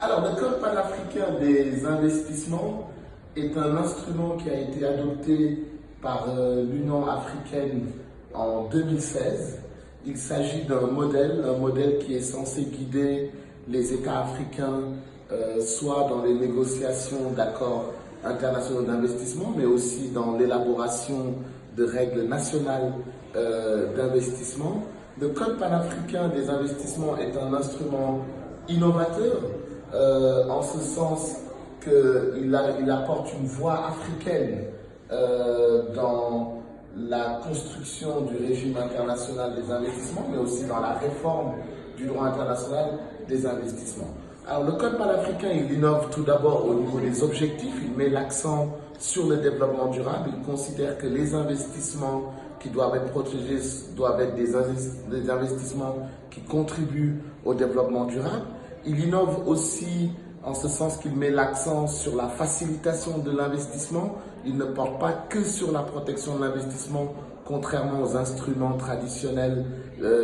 Alors, le Code panafricain des investissements est un instrument qui a été adopté par l'Union africaine en 2016. Il s'agit d'un modèle qui est censé guider les États africains, soit dans les négociations d'accords internationaux d'investissement, mais aussi dans l'élaboration de règles nationales d'investissement. Le Code panafricain des investissements est un instrument innovateur, en ce sens qu'il apporte une voix africaine dans la construction du régime international des investissements, mais aussi dans la réforme du droit international des investissements. Alors, le Code panafricain, il innove tout d'abord au niveau des objectifs, il met l'accent sur le développement durable, il considère que les investissements qui doivent être protégés doivent être des investissements qui contribuent au développement durable. Il innove aussi en ce sens qu'il met l'accent sur la facilitation de l'investissement. Il ne porte pas que sur la protection de l'investissement, contrairement aux instruments traditionnels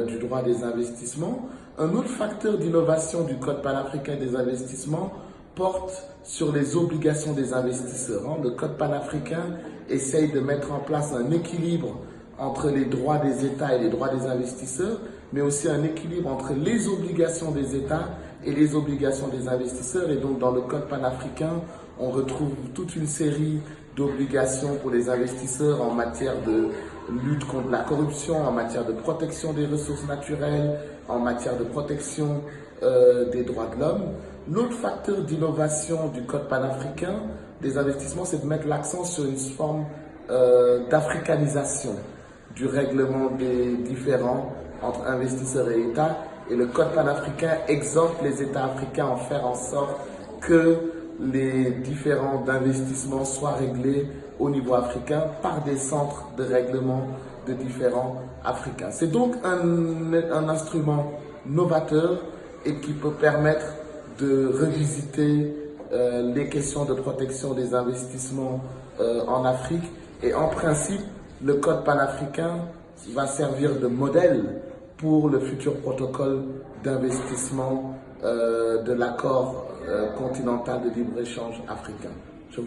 du droit des investissements. Un autre facteur d'innovation du Code panafricain des investissements porte sur les obligations des investisseurs. Le Code panafricain essaye de mettre en place un équilibre entre les droits des États et les droits des investisseurs, mais aussi un équilibre entre les obligations des États et les obligations des investisseurs. Et donc, dans le Code panafricain, on retrouve toute une série d'obligations pour les investisseurs en matière de lutte contre la corruption, en matière de protection des ressources naturelles, en matière de protection des droits de l'homme. L'autre facteur d'innovation du Code panafricain des investissements, c'est de mettre l'accent sur une forme d'africanisation du règlement des différends entre investisseurs et États. Et le Code panafricain exhorte les États africains à faire en sorte que les différends d'investissement soient réglés au niveau africain par des centres de règlement de différends africains. C'est donc un instrument novateur et qui peut permettre de revisiter les questions de protection des investissements en Afrique. Et en principe, le Code panafricain va servir de modèle pour le futur protocole d'investissement de l'accord continental de libre-échange africain.